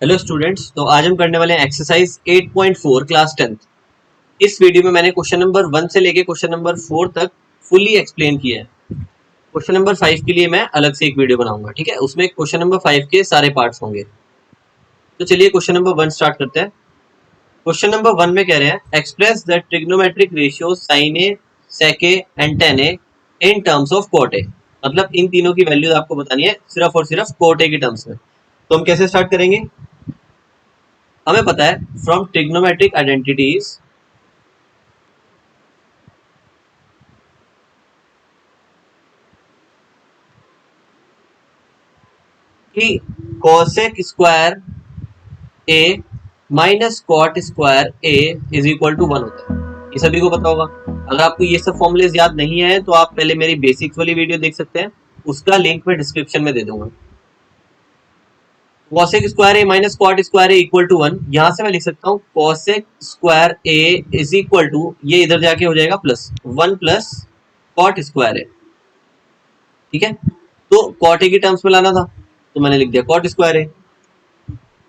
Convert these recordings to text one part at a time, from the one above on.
Hello students, तो आज हम करने वाले हैं एक्सरसाइज 8.4 क्लास 10th। इस वीडियो में मैंने क्वेश्चन नंबर 1 से लेके क्वेश्चन नंबर 4 तक फुली एक्सप्लेन किया है। क्वेश्चन नंबर 5 के लिए मैं अलग से एक वीडियो बनाऊंगा, ठीक है। उसमें क्वेश्चन नंबर 5 के सारे पार्ट्स होंगे। तो चलिए क्वेश्चन नंबर 1 स्टार्ट करते हैं। क्वेश्चन नंबर 1 में कह रहे हैं express the trigonometric ratio sine A, sec A and tan A in terms of cot A. मतलब इन तीनों की वैल्यूज आपको बतानी है सिर्फ और सिर्फ कॉट ए की टर्म्स में। तो हम कैसे स्टार्ट करेंगे? हमें पता है फ्रॉम ट्रिग्नोमेट्रिक आइडेंटिटीज कि cosec square A minus cot square A is equal to 1 होता है। ये सभी को पता होगा। अगर आपको ये सब फॉर्मूलेज याद नहीं है तो आप पहले मेरी बेसिक्स वाली वीडियो देख सकते हैं, उसका लिंक मैं डिस्क्रिप्शन में दे दूंगा। Cosec square A minus cot square A equal to 1, यहां से मैं लिख सकता हूँ cosec square A is equal to, ये इधर जाके हो जाएगा plus 1 plus cot square A, ठीक है। तो कॉट ए की टर्म्स में लाना था तो मैंने लिख दिया कॉट स्क्वायर ए।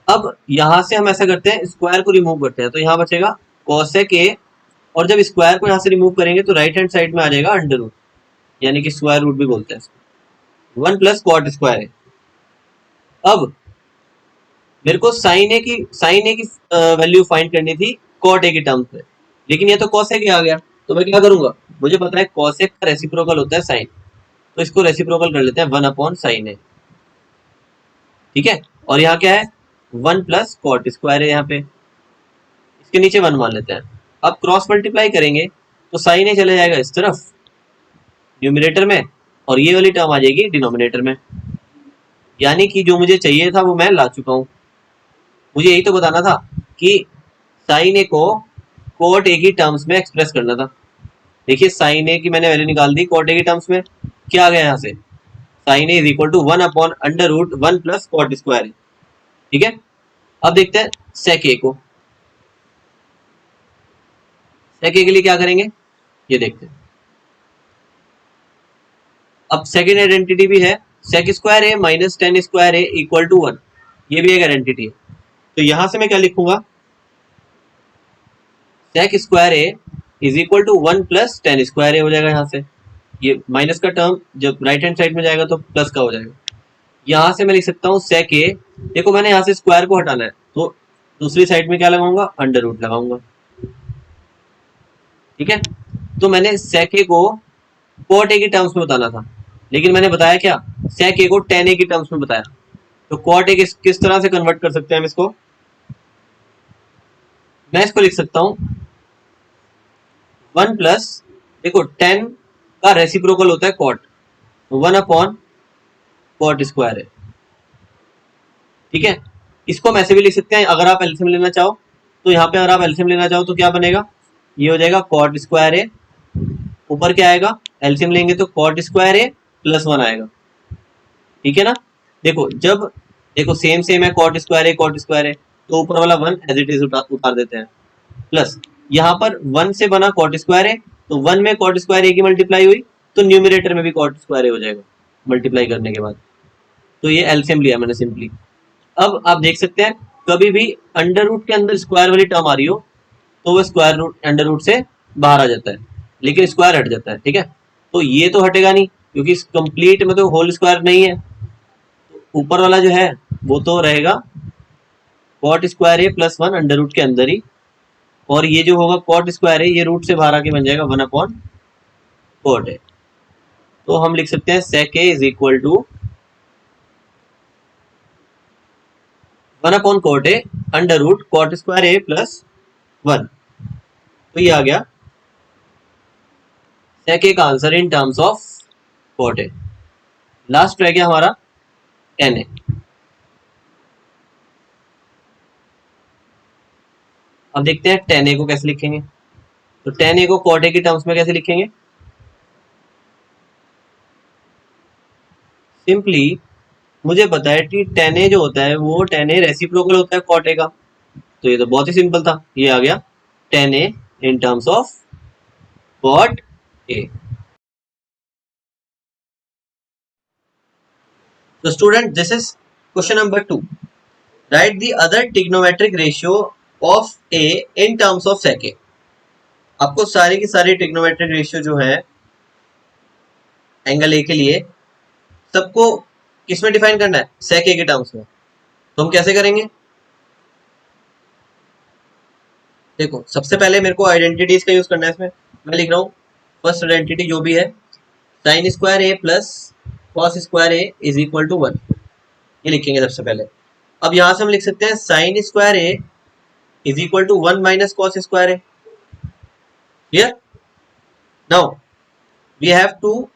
अब यहां से हम ऐसा करते हैं, स्क्वायर को रिमूव करते हैं, तो यहाँ बचेगा कोसेक ए, और जब स्क्वायर को यहाँ से रिमूव करेंगे तो राइट हैंड साइड में आ जाएगा अंडर रूट, यानी कि स्क्वायर रूट भी बोलते हैं इसको। 1 प्लस कॉट स्क्वायर ए। अब मेरे को साइन ए की वैल्यू फाइंड करनी थी कॉट ए की टर्म्स में, लेकिन ये तो कॉसेक ए आ गया। तो मैं क्या करूंगा, मुझे पता है कॉसेक का रेसिप्रोकल होता है साइन, तो इसको रेसिप्रोकल कर लेते हैं 1 अपॉन साइन ए, ठीक है। और यहाँ क्या है 1 प्लस कॉट स्क्वायर है, यहाँ पे इसके नीचे 1 मान लेते हैं। अब क्रॉस मल्टीप्लाई करेंगे तो साइन ए चले जाएगा इस तरफ न्यूमिनेटर में, और ये वाली टर्म आ जाएगी डिनोमिनेटर में, यानी कि जो मुझे चाहिए था वो मैं ला चुका हूँ। मुझे यही तो बताना था कि साइन ए को कोट ए की टर्म्स में एक्सप्रेस करना था। देखिए साइन ए की मैंने वैल्यू निकाल दी कोट ए की टर्म्स में, क्या आ गया यहाँ से, sine A is equal to 1 upon under root 1 plus cot square, ठीक है। अब देखते हैं सेक ए को। सेक ए के लिए क्या करेंगे ये देखते हैं। अब सेकेंड आइडेंटिटी भी है, sec square A minus tan square A equal to 1, ये भी एक आइडेंटिटी है। तो यहां से मैं क्या लिखूंगा, sec square A is equal to 1 plus tan square A हो जाएगा। यहाँ से ये माइनस का टर्म जब राइट हैंड साइड में जाएगा तो प्लस का हो जाएगा। यहाँ से मैं लिख सकता हूँ सेक ए, देखो मैंने यहाँ से स्क्वायर को हटाना है तो दूसरी साइड में क्या लगाऊंगा, अंडर रूट लगाऊंगा, ठीक है। तो मैंने सेक ए को कॉट ए की टर्म्स में बताना था, लेकिन मैंने बताया क्या, सेक ए को टेन ए की टर्म्स में बताया। तो कॉट ए किस तरह से कन्वर्ट कर सकते हैं हम इसको, मैं इसको लिख सकता हूँ 1 प्लस, देखो टेन का रेसिप्रोकल होता है कॉट, 1 अपॉन कॉट स्क्वायर है, ठीक है। इसको हम ऐसे भी लिख सकते हैं, अगर आप एलसीएम लेना चाहो तो यहाँ पे अगर आप एलसीएम लेना चाहो तो क्या बनेगा, ये हो जाएगा कॉट स्क्वायर ए, ऊपर क्या आएगा, एलसीएम लेंगे तो कॉट स्क्वायर ए प्लस 1 आएगा, ठीक है ना। देखो जब, देखो सेम सेम है, कॉट स्क्वायर है, तो ऊपर वाला 1 एज इट इज उतार देते हैं, प्लस यहाँ पर 1 से बना कॉट स्क्वायर है, तो 1 में कॉट स्क्वायर ए की मल्टीप्लाई हुई तो न्यूमिनेटर में भी कॉट स्क्वायर ए हो जाएगा मल्टीप्लाई करने के बाद। तो ये एलसीएम लिया मैंने सिंपली। अब आप देख सकते हैं कभी भी अंडर रूट के अंदर स्क्वायर वाली टर्म आ रही हो तो वो स्क्वायर रूट अंडर रूट से बाहर आ जाता है, लेकिन स्क्वायर हट जाता है, ठीक है। तो ये तो हटेगा नहीं क्योंकि कंप्लीट में तो होल स्क्वायर नहीं है, ऊपर वाला जो है वो तो रहेगा cot square A plus 1 under root के अंदर ही, और ये जो होगा कॉट स्क्वायर है ये रूट से बाहर आके बन जाएगा 1 अपॉन कॉट है। तो हम लिख सकते हैं sec A is equal to 1 upon cot A under root cot square A plus 1। तो ये आ गया सेक ए का answer in terms of cot A. Last रह गया हमारा टेन ए। अब देखते हैं टेन ए को कैसे लिखेंगे। तो टेन ए को कॉट ए की टर्म्स में कैसे लिखेंगे, सिंपली मुझे पता है कि टेन ए जो होता है वो टेन ए रेसिप्रोकल होता है कॉट ए का, तो ये तो बहुत ही सिंपल था, ये आ गया tan A in terms of cot A. तो student this is question number 2। Write the other trigonometric ratio of A in terms of sec A. आपको सारी की सारी ट्रिग्नोमेट्रिक रेशियो जो है एंगल ए के लिए सबको किसमें डिफाइन करना है, सेक ए के टर्म्स में। तो हम कैसे करेंगे, देखो सबसे पहले मेरे को आइडेंटिटीज का यूज करना है इसमें। मैं लिख रहा हूँ फर्स्ट आइडेंटिटी जो भी है, sine square A plus cos square A is equal to 1, ये लिखेंगे सबसे पहले। अब यहां से हम लिख सकते हैं sine square A is equal to 1 minus cos square A. Clear? Now we have to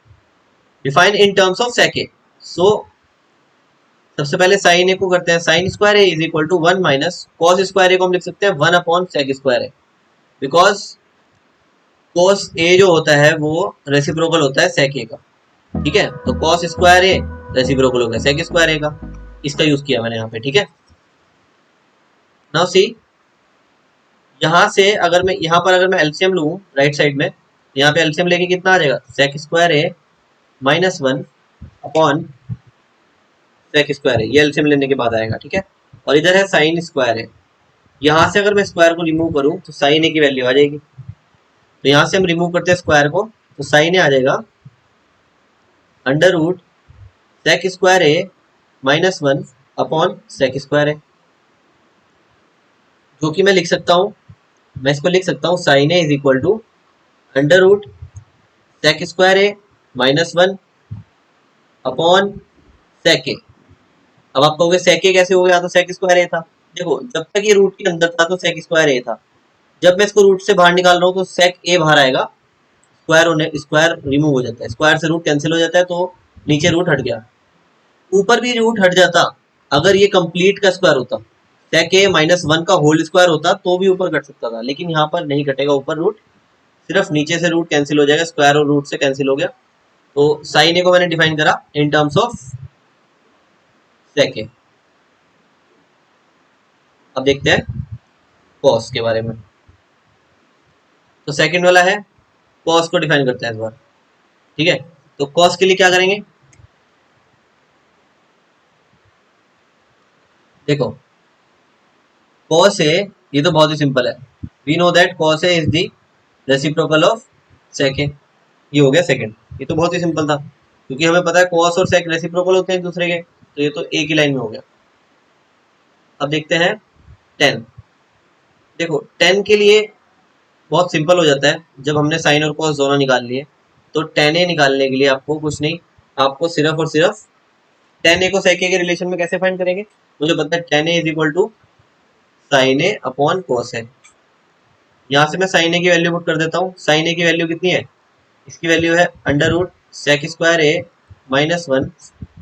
define in terms of sec A. So सबसे पहले साइन ए को करते हैं, sine square A is equal to 1 minus cos square A को हम लिख सकते हैं 1 upon sec square A, because cos A जो होता है वो रेसिप्रोकल होता है सेक ए का। ठीक है, तो कॉस स्क्वायर ए रेसिप्रोकल हो गया सेक स्क्वायर ए का, इसका यूज किया मैंने यहाँ पे। ठीक है, नाउ सी यहाँ से अगर मैं यहाँ पर अगर मैं एलसीएम लूँ राइट साइड में, यहाँ पे एलसीएम लेके कितना आ जाएगा, सेक square A minus 1 upon sec square A, ये एलसीएम लेने के बाद आएगा। ठीक है, और इधर है साइन स्क्वायर ए, यहाँ से अगर मैं स्क्वायर को रिमूव करूँ तो साइन ए की वैल्यू आ जाएगी। तो यहाँ से हम रिमूव करते हैं स्क्वायर को, तो साइन ए आ जाएगा under root sec square A minus 1 upon sec square ए, जो कि मैं लिख सकता हूँ, मैं इसको लिख सकता हूँ sine A is equal to under root sec square A minus 1 upon sec A. अब आप कहोगे सेक ए कैसे हो गया, तो सेक स्क्वायर ए था। देखो जब तक ये रूट के अंदर था तो सेक स्क्वायर ए था, जब मैं इसको रूट से बाहर निकाल रहा हूँ तो सेक ए बाहर आएगा, स्क्वायर होने स्क्वायर रिमूव हो जाता है, स्क्वायर से रूट कैंसिल हो जाता है, तो नीचे रूट हट गया। ऊपर भी रूट हट जाता अगर ये कंप्लीट का स्क्वायर होता, सेक ए माइनस 1 का होल स्क्वायर होता तो भी ऊपर कट सकता था, लेकिन यहाँ पर नहीं कटेगा ऊपर रूट, सिर्फ नीचे से रूट कैंसिल हो जाएगा, स्क्वायर और रूट से कैंसिल हो गया। तो साइन ए को मैंने डिफाइन करा इन टर्म्स ऑफ सेक ए। अब देखते हैं कॉस के बारे में। तो सेकंड वाला है कॉस को डिफाइन करते हैं इस बार। ठीक है, तो कॉस के लिए क्या करेंगे, देखो कॉस ए, ये तो बहुत ही सिंपल है, we know that cos A is the reciprocal of sec A, ये हो गया सेकंड। ये तो बहुत ही सिंपल था क्योंकि हमें पता है कॉस और सेक रेसिप्रोकल होते हैं एक दूसरे के, तो ये तो एक ही लाइन में हो गया। अब देखते हैं टेन। देखो टेन के लिए बहुत सिंपल हो जाता है, जब हमने साइन और कॉस दोनों निकाल लिए तो टेन ए निकालने के लिए आपको कुछ नहीं, आपको सिर्फ और सिर्फ टेन ए को सेक ए के रिलेशन में कैसे फाइंड करेंगे, मुझे पता है tan A is equal to sine A upon cos A. यहाँ से मैं साइन ए की वैल्यू पुट कर देता हूँ, साइन ए की वैल्यू कितनी है, इसकी वैल्यू है under root sec square A minus 1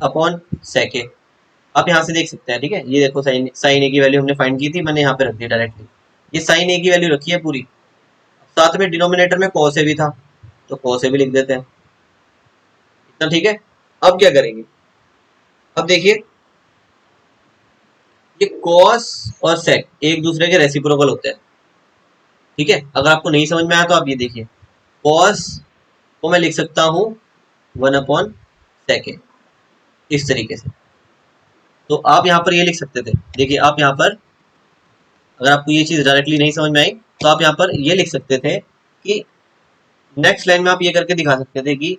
upon sec ए। आप यहाँ से देख सकते हैं। ठीक है, ये देखो साइन ए की वैल्यू हमने फाइंड की थी, मैंने यहाँ पे रख दी डायरेक्टली, ये साइन ए की वैल्यू रखी है पूरी, साथ में डिनोमिनेटर में कॉस ए भी था तो कॉस ए भी लिख देते हैं। इतना ठीक है। अब क्या करेंगे, अब देखिए ये कॉस और सेक एक दूसरे के रेसिप्रोकल होते हैं। ठीक है, अगर आपको नहीं समझ में आया तो आप ये देखिए, कॉस को मैं लिख सकता हूँ 1 अपॉन सेक ए, इस तरीके से। तो आप यहाँ पर ये लिख सकते थे, देखिए आप यहाँ पर अगर आपको ये चीज डायरेक्टली नहीं समझ में आई तो आप यहाँ पर ये लिख सकते थे कि नेक्स्ट लाइन में आप ये करके दिखा सकते थे कि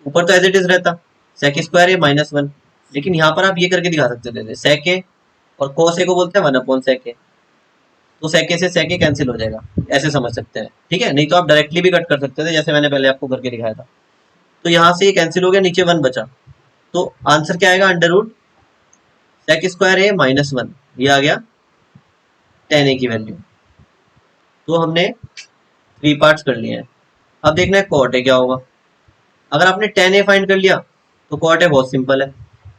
ऊपर तो एज इट इज रहता सेक स्क्वायर ए माइनस 1, लेकिन यहाँ पर आप ये करके दिखा सकते थे सेक ए और कोस ए को बोलते हैं 1 अपॉन सेक ए, तो सेक ए से सेक ए कैंसिल हो जाएगा, ऐसे समझ सकते हैं। ठीक है, नहीं तो आप डायरेक्टली भी कट कर सकते थे जैसे मैंने पहले आपको करके दिखाया था। तो यहाँ से ये कैंसिल हो गया, नीचे 1 बचा, तो आंसर क्या आएगा, under root sec square A minus 1, ये आ गया टेन ए की वैल्यू। तो हमने 3 पार्ट्स कर लिए हैं। अब देखना है कॉट ए क्या होगा। अगर आपने टेन ए फाइंड कर लिया तो कॉट ए बहुत सिंपल है,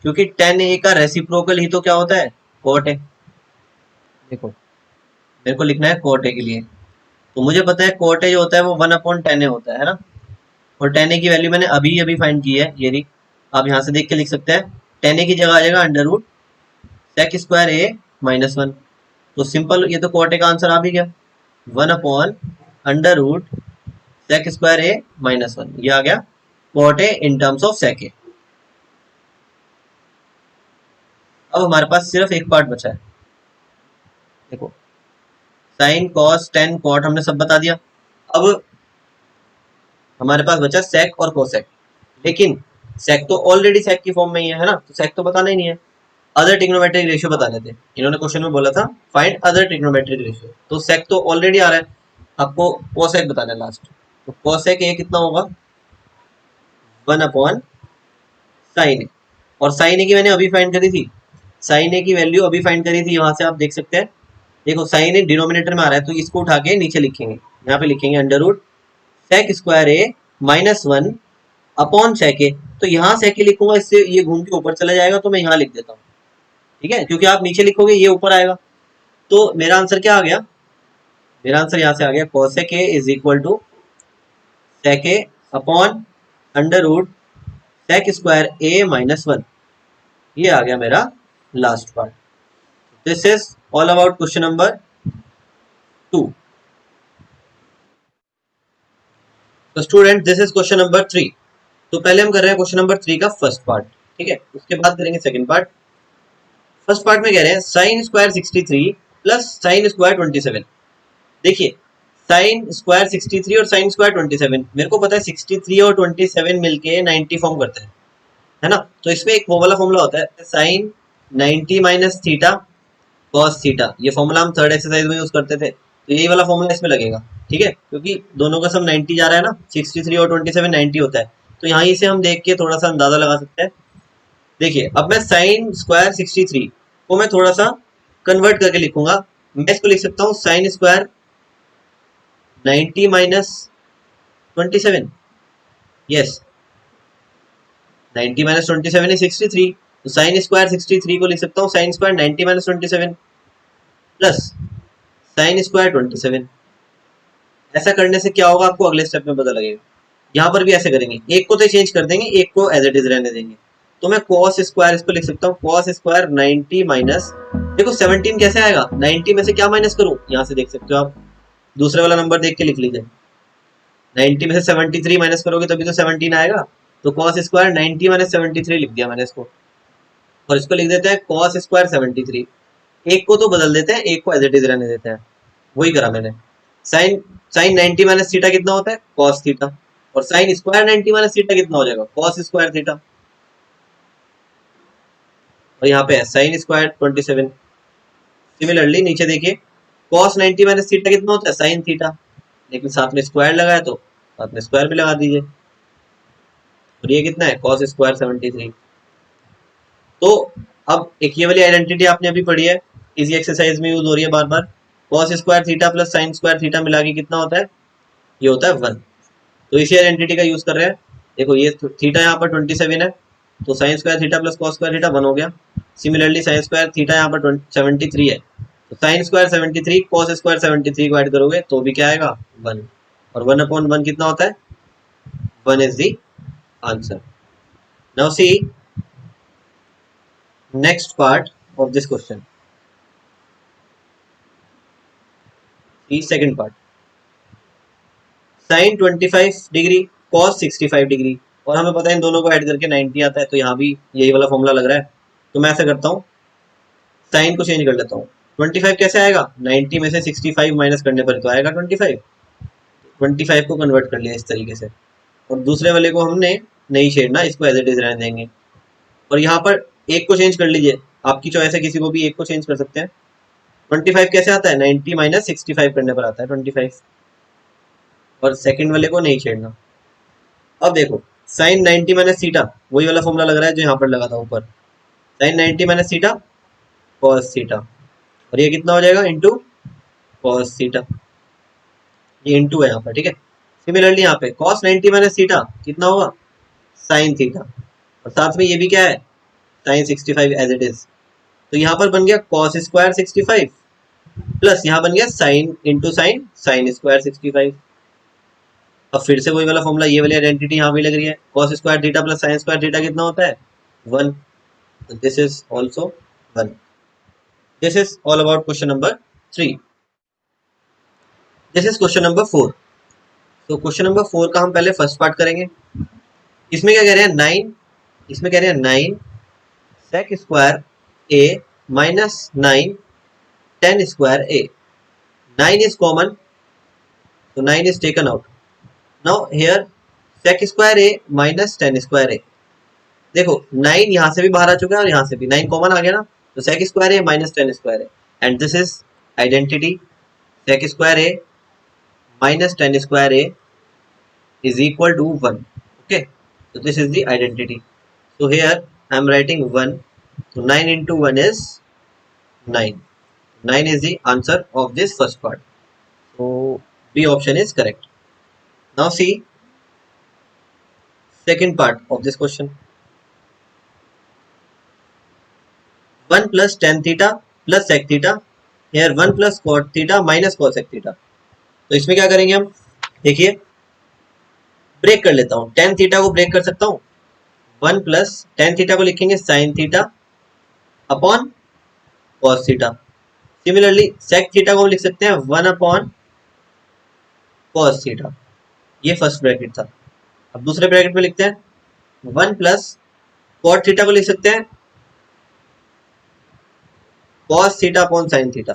क्योंकि टेन ए का रेसिप्रोकल ही तो क्या होता है, कॉट ए। देखो मेरे को लिखना है कॉट ए के लिए, तो मुझे पता है कॉट ए जो होता है वो 1 अपॉन टेन ए होता है ना, और टेन ए की वैल्यू मैंने अभी अभी फाइंड की है, ये रही। आप यहाँ से देख के लिख सकते हैं, टेन ए की जगह आ जाएगा under root sec square A minus 1, तो सिंपल ये तो कॉट ए का आंसर आ भी गया, 1 upon under root sec square A minus 1, ये आ गया cot A in terms of sec A. अब हमारे पास सिर्फ एक पार्ट बचा है। देखो साइन कॉस टेन कॉट हमने सब बता दिया। अब हमारे पास बचा सेक और कोसेक, लेकिन सेक तो ऑलरेडी सेक की फॉर्म में ही है ना, तो सेक तो बताना ही नहीं है। अदर ट्रिग्नोमेट्रिक रेशियो बताने थे, इन्होंने क्वेश्चन में बोला था फाइंड अदर ट्रिग्नोमेट्रिक रेशियो, तो सेक तो ऑलरेडी आ रहा है, आपको कोसेक बताना है लास्ट। तो कोसेक ए कितना होगा, 1 अपॉन साइन ए। और साइन ए की मैंने अभी फाइंड करी थी, साइन ए की वैल्यू अभी फाइंड करी थी, वहां से आप देख सकते हैं। देखो साइन ए डिनोमिनेटर में आ रहा है, तो इसको उठा के नीचे लिखेंगे, यहाँ पे लिखेंगे under root sec square A -1 upon sec ए। तो यहाँ सेक ए लिखूंगा, इससे ये घूम के ऊपर चला जाएगा, तो मैं यहाँ लिख देता हूँ, ठीक है, क्योंकि आप नीचे लिखोगे ये ऊपर आएगा। तो मेरा आंसर क्या आ गया, मेरा आंसर यहाँ से आ गया cosec A is equal to sec A upon under root sec square A -1। ये आ गया मेरा last part. This is all about question number 2। तो student this is question number 3। तो पहले हम कर रहे हैं क्वेश्चन नंबर 3 का फर्स्ट पार्ट, ठीक है, उसके बाद करेंगे सेकंड पार्ट। फर्स्ट पार्ट में कह रहे हैं sine square 63 plus sine square 27। देखिए साइन स्क्वायर 63 और साइन स्क्वायर 27, मेरे को पता है 63 और 27 मिलके 90 फॉर्म करते हैं, है ना। तो इसमें एक वो वाला फॉर्मूला होता है sine 90 minus theta cos theta, ये फॉर्मूला हम थर्ड एक्सरसाइज में यूज करते थे, तो यही वाला फॉर्मूला इसमें लगेगा, ठीक है, क्योंकि दोनों का सम 90 जा रहा है ना, 63 और 27 90 होता है, तो यहाँ से हम देख के थोड़ा सा अंदाजा लगा सकते हैं। देखिए अब मैं साइन स्क्वायर 63 को मैं थोड़ा सा कन्वर्ट करके लिखूंगा, मैं इसको लिख सकता हूँ sine square 90 minus 27, yes 90 minus 27 is 63, तो साइन स्क्वायर 63 को लिख सकता हूँ sine square 90 minus 27 plus sine square 27। ऐसा करने से क्या होगा आपको अगले स्टेप में पता लगेगा। यहाँ पर भी ऐसे करेंगे, एक को तो चेंज कर देंगे, एक को एज इट इज रहने देंगे। तो मैं कॉस स्क्वायर इसको लिख सकता हूँ कॉस स्क्वायर 90 माइनस, देखो 17 कैसे आएगा, 90 में से क्या माइनस करूँ, यहाँ से देख सकते हो आप, दूसरे वाला नंबर देख के लिख लीजिए, 90 में से 73 माइनस करोगे तभी तो 17 आएगा। तो कॉस स्क्वायर 90 माइनस 73 लिख दिया मैंने इसको, और इसको लिख देते हैं कॉस स्क्वायर 73। एक को तो बदल देते हैं, एक को एज इट इज रहने देते हैं, वही करा मैंने। साइन साइन 90 माइनस थीटा कितना होता है, कॉस थीटा, और साइन स्क्वायर 90 माइनस थीटा कितना हो जाएगा, कॉस स्क्वायर थीटा, और यहाँ पे है साइन स्क्वायर 27। सिमिलरली नीचे देखिए कॉस 90 माइनस थीटा कितना होता है, साइन थीटा, लेकिन साथ में स्क्वायर लगा है तो साथ में स्क्वायर भी लगा दीजिए, और ये कितना है कॉस स्क्वायर 73। तो अब एक ये वाली आइडेंटिटी आपने अभी पढ़ी है, इसी एक्सरसाइज में यूज हो रही है बार बार, cos square theta plus sine square theta मिला के कितना होता है, ये होता है 1। तो इसी आइडेंटिटी का यूज कर रहे हैं। देखो ये थीटा यहाँ पर 27 है, तो sign square theta plus cos square theta 1 हो गया। सिमिलरली साइन स्क्वायर थीटा यहाँ पर 73 है, तो साइन स्क्वायर 73 कॉस स्क्वायर 73 को ऐड करोगे तो भी क्या आएगा 1, और 1/1 कितना होता है, 1 is the answer. Now see next part of this question, see second part. Sine 25 degree cos 65 degree, और हमें पता है इन दोनों को ऐड करके 90 आता है, तो यहाँ भी यही वाला फॉर्मूला लग रहा है। तो मैं ऐसा करता हूँ, साइन को चेंज कर लेता हूँ, 25 कैसे आएगा, 90 में से 65 माइनस करने पर तो आएगा 25, 25 को कन्वर्ट कर लिया इस तरीके से, और दूसरे वाले को हमने नहीं छेड़ना, इसको एज इट इज रहने देंगे। और यहाँ पर एक को चेंज कर लीजिए, आपकी चॉइस है, किसी को भी एक को चेंज कर सकते हैं। 25 कैसे आता है, 90 माइनस 65 करने पर आता है 25, और सेकंड वाले को नहीं छेड़ना। अब देखो साइन 90 माइनस थीटा, वही वाला फॉर्मूला लग रहा है जो यहाँ पर लगा था ऊपर, sine 90 minus theta cos theta, और ये कितना हो जाएगा इंटू कॉस थीटा, ये इंटू है यहाँ पर, ठीक है। सिमिलरली यहाँ पे कॉस 90 माइनस थीटा कितना होगा, साइन थीटा, और साथ में ये भी क्या है साइन 65 एज इट इज, तो यहाँ पर बन गया कॉस स्क्वायर 65 प्लस यहाँ बन गया sine into sine sine square 65। अब फिर से वही वाला फॉर्मूला, ये वाली आइडेंटिटी यहाँ भी लग रही है, cos square theta plus sine square theta कितना होता है 1, this is also 1। This is all about question number 3। This is question number 4। तो क्वेश्चन नंबर 4 का हम पहले फर्स्ट पार्ट करेंगे। इसमें क्या कह रहे हैं 9, इसमें कह रहे हैं 9 sec square a minus 9 10 square a. 9 is common, so 9 is taken out. Now here sec square a minus 10 square a. देखो 9 यहाँ से भी बाहर आ चुका है और यहाँ से भी 9 कॉमन आ गया ना, तो sec square a minus 10 square a, and this is identity. Sec square a minus 10 square a is equal to 1. Okay, so this is the identity. So here I am writing 1. So 9 into 1 is 9. 9 is the answer of this first part. So B option is correct. Now see second part of this question. 1 plus tan theta plus sec theta. Here 1 plus cot theta minus cosec theta. तो इसमें क्या करेंगे हम, देखिए break कर लेता हूँ, tan theta को ब्रेक कर सकता हूँ. 1 प्लस tan थीटा को लिखेंगे sin theta upon cos theta. Similarly sec theta को हम लिख सकते हैं 1 अपॉन cos थीटा. ये फर्स्ट ब्रैकेट था. अब दूसरे ब्रैकेट में लिखते हैं 1 प्लस cot थीटा को लिख सकते हैं cos theta upon sin theta.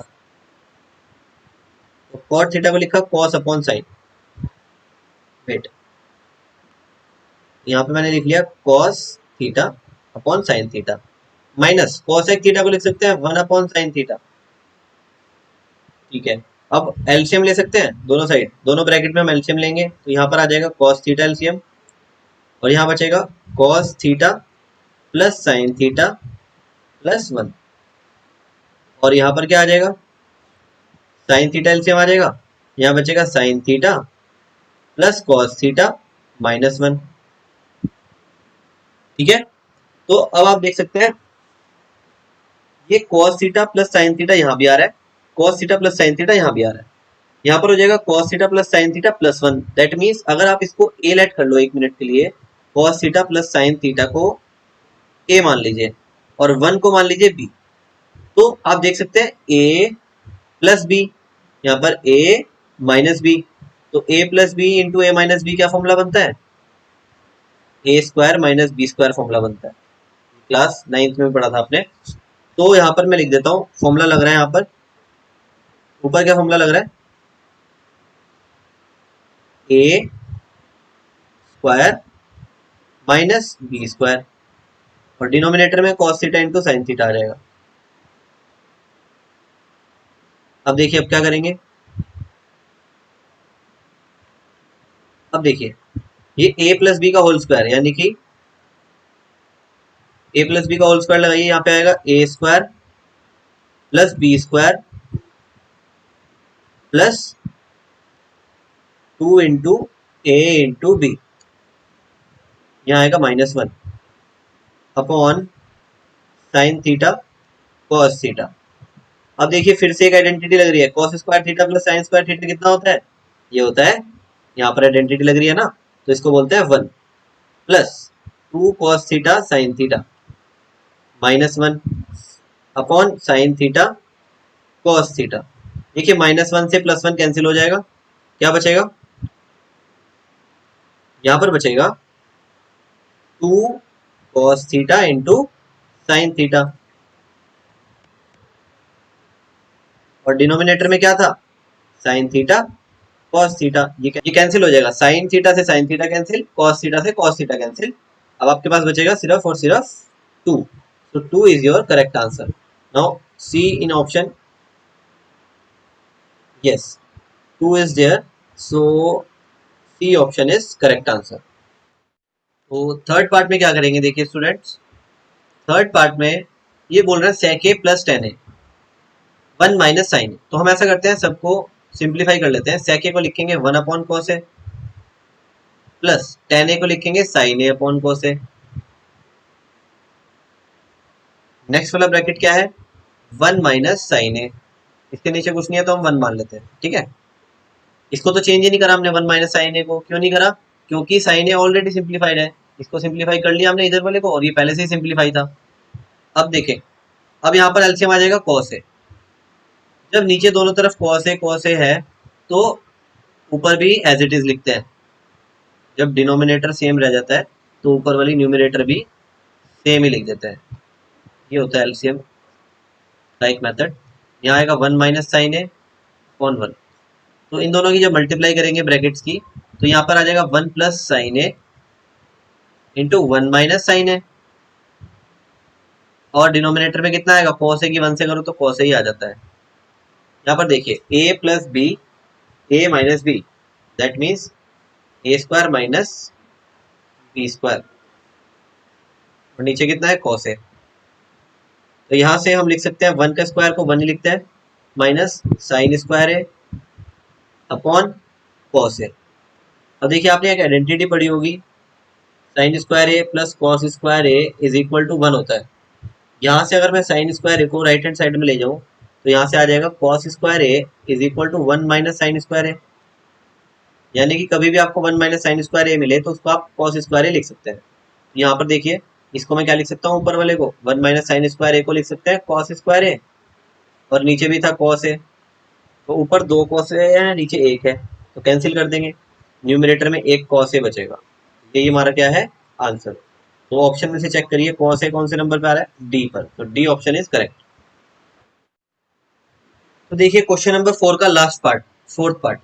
तो cot थीटा को लिखा cos अपॉन sin. वेट, यहाँ पे मैंने लिख लिया cos theta upon sin theta minus cosec theta को लिख सकते हैं 1 अपॉन sin थीटा. ठीक है, अब एलसीएम ले सकते हैं दोनों साइड, दोनों ब्रैकेट में हम एलसीएम लेंगे तो यहाँ पर आ जाएगा cos थीटा एलसीएम और यहाँ बचेगा cos theta plus sin theta plus 1 और यहाँ पर क्या आ जाएगा sin थीटा एलसीएम आ जाएगा, यहाँ बचेगा sin theta plus cos theta minus 1. ठीक है, तो अब आप देख सकते हैं ये cos theta plus sin theta यहाँ भी आ रहा है, cos theta plus sin theta यहाँ भी आ रहा है. यहाँ पर हो जाएगा cos theta plus sin theta plus 1. That means अगर आप इसको a लेट कर लो एक मिनट के लिए, cos theta plus sin theta को a मान लीजिए और 1 को मान लीजिए b, तो आप देख सकते हैं a प्लस b, यहाँ पर a माइनस b, तो a plus B into A minus B क्या फॉर्मूला बनता है, A square minus B square formula बनता है. क्लास 9th में पढ़ा था आपने. तो यहाँ पर मैं लिख देता हूँ फॉर्मूला लग रहा है, यहाँ पर ऊपर क्या फॉर्मूला लग रहा है, A square minus B square और डिनोमिनेटर में cos theta into sine theta आ जाएगा. अब देखिए अब क्या करेंगे, अब देखिए ये a प्लस बी का होल स्क्वायर यानी कि a प्लस बी का होल स्क्वायर लगाइए, यहाँ पे आएगा A square plus B square plus 2 into A into B, यहाँ आएगा minus 1 upon sine theta cos theta. अब देखिए फिर से एक आइडेंटिटी लग रही है, cos square theta plus sine square theta कितना होता है, ये होता है, यहाँ पर आइडेंटिटी लग रही है ना, तो इसको बोलते हैं 1 plus 2 cos theta sine theta minus 1 upon sine theta cos theta. देखिए माइनस 1 से प्लस 1 कैंसिल हो जाएगा, क्या बचेगा, यहाँ पर बचेगा 2 cos theta into sine theta और डिनोमिनेटर में क्या था साइन थीटा कॉस थीटा. ये कैंसिल हो जाएगा, साइन थीटा से sine theta cancel, cos theta से कॉस थीटा कैंसिल. अब आपके पास बचेगा सिर्फ और सिर्फ 2. So 2 is your correct answer. Now C in option, yes 2 is there, so C option is correct answer. तो थर्ड पार्ट में क्या करेंगे, देखिए स्टूडेंट्स थर्ड पार्ट में ये बोल रहे हैं sec a प्लस tan a 1 minus sine A. तो हम ऐसा करते हैं सबको सिंप्लीफाई कर लेते हैं, sec a को लिखेंगे 1 अपॉन cos a प्लस tan a को लिखेंगे sin a upon cos a. Next वाला ब्रैकेट क्या है 1 माइनस साइन ए, इसके नीचे कुछ नहीं है तो हम 1 मान लेते हैं. ठीक है, इसको तो चेंज ही नहीं करा हमने 1 माइनस साइन ए को. क्यों नहीं करा, क्योंकि साइन ए ऑलरेडी सिंप्लीफाइड है, इसको सिंप्लीफाई कर लिया हमने इधर वाले को और ये पहले से ही सिंप्लीफाई था. अब देखें, अब यहाँ पर एलसीएम आ जाएगा cos a. जब नीचे दोनों तरफ cos a है तो ऊपर भी एज इट इज लिखते हैं. जब डिनोमिनेटर सेम रह जाता है तो ऊपर वाली न्यूमिनेटर भी सेम ही लिख देते हैं. ये होता है एलसीएम लाइक मेथड, यहाँ आएगा 1 माइनस साइन ए अपॉन 1। तो इन दोनों की जब मल्टीप्लाई करेंगे ब्रैकेट्स की, तो यहाँ पर आ जाएगा 1 प्लस साइन ए इंटू 1 माइनस साइन ए, और डिनोमिनेटर में कितना आएगा, कॉस ए की 1 से करो तो कॉस ए ही आ जाता है। यहाँ पर देखिए A plus B, A minus B, that means A square minus B square, और नीचे कितना है, कॉस ए। तो यहाँ से हम लिख सकते हैं 1 का स्क्वायर को 1 ही लिखते हैं, minus sine square A upon cos A. अब देखिए आपने एक आइडेंटिटी पढ़ी होगी, sine square A plus cos square A is equal to 1 होता है। यहाँ से अगर मैं साइन स्क्वायर ए को राइट हैंड साइड में ले जाऊँ, तो यहाँ से आ जाएगा cos square A is equal to 1 minus sine square A. यानी कि कभी भी आपको 1 माइनस साइन स्क्वायर ए मिले तो उसको आप कॉस स्क्वायर ए लिख सकते हैं। यहाँ पर देखिए इसको मैं क्या लिख सकता हूँ, ऊपर वाले को 1 माइनस साइन स्क्वायर ए को लिख सकते हैं कॉस स्क्वायर ए, और नीचे भी था कॉस ए, तो ऊपर 2 कॉस ए है, नीचे 1 है, तो कैंसिल कर देंगे, न्यूमरेटर में 1 कॉस ए बचेगा। ये हमारा क्या है, आंसर। तो ऑप्शन में से चेक करिए कौन से नंबर पे आ रहा है, डी पर, तो डी ऑप्शन इज करेक्ट। तो देखिए क्वेश्चन नंबर 4 का लास्ट पार्ट, फोर्थ पार्ट,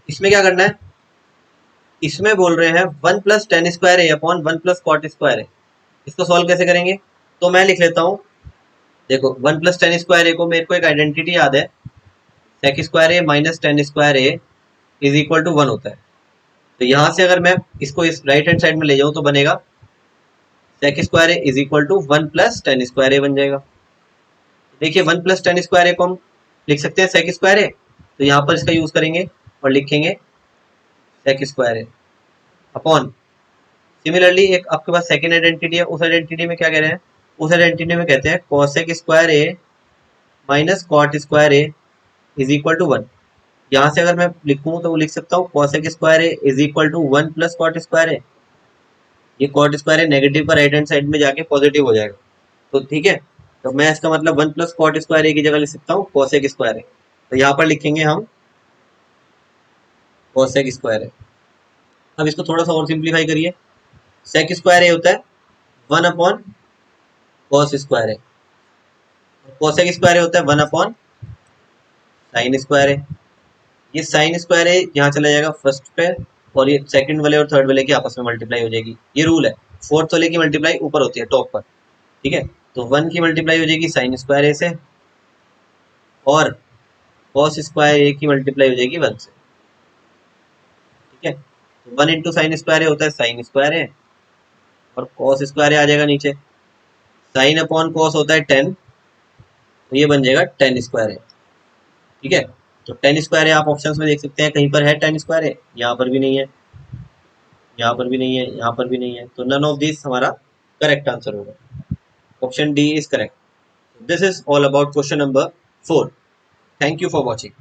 इसमें क्या करना है, इसमें बोल रहे हैं 1 plus tan square A upon 1 plus cot square ए। इसको सॉल्व कैसे करेंगे, तो मैं लिख लेता हूँ। देखो 1 प्लस टेन स्क्वायर ए को मेरे को एक आइडेंटिटी याद है, sec square A minus tan square A is equal to 1 होता है। तो यहाँ से अगर मैं इसको इस राइट हैंड साइड में ले जाऊँ तो बनेगा sec square A is equal to 1 plus tan square A बन जाएगा। देखिए 1 प्लस टेन स्क्वायर ए को हम लिख सकते हैं सेक स्क्वायर ए, तो यहाँ पर इसका यूज करेंगे और लिखेंगे सेक स्क्वायर ए अपॉन, सिमिलरली एक आपके पास सेकंड आइडेंटिटी है, उस आइडेंटिटी में क्या कह रहे हैं, उस आइडेंटिटी में कहते हैं cosec square A minus cot square A is equal to 1। यहाँ से अगर मैं लिखूं तो वो लिख सकता हूँ cosec square A is equal to 1 plus cot square A. ये कॉट स्क्वायर ए नेगेटिव का राइट हैंड साइड में जाके पॉजिटिव हो जाएगा, तो ठीक है। तो मैं इसका मतलब 1 प्लस कॉट स्क्वायर ए की जगह लिख सकता हूँ कोसेक स्क्वायर ए, तो यहाँ पर लिखेंगे हम कोसेक स्क्वायर ए। अब इसको थोड़ा सा और सिंप्लीफाई करिए, सेक स्क्वायर ए होता है 1 अपॉन कॉस स्क्वायर ए, कोसेक स्क्वायर ए होता है 1 अपॉन साइन स्क्वायर ए। ये साइन स्क्वायर ए यहाँ चला जाएगा फर्स्ट पे, और ये सेकंड वाले और थर्ड वाले की आपस में मल्टीप्लाई हो जाएगी। ये रूल है, फोर्थ वाले की मल्टीप्लाई ऊपर होती है टॉप पर, ठीक है। तो 1 की मल्टीप्लाई हो जाएगी साइन स्क्वायर ए से, और कॉस स्क्वायर ए की मल्टीप्लाई हो जाएगी 1 से, ठीक है। तो 1 इंटू साइन स्क्वायर ए होता है साइन स्क्वायर ए, और कॉस स्क्वायर ए आ जाएगा नीचे, साइन अपॉन कॉस होता है 10, तो ये बन जाएगा टेन स्क्वायर ए, ठीक है। तो टेन स्क्वायर ए आप ऑप्शंस में देख सकते हैं, कहीं पर है टेन स्क्वायर ए, यहाँ पर भी नहीं है, यहाँ पर भी नहीं है, यहाँ पर भी नहीं है, तो नन ऑफ दिस हमारा करेक्ट आंसर होगा, option D is correct. This is all about question number 4। Thank you for watching.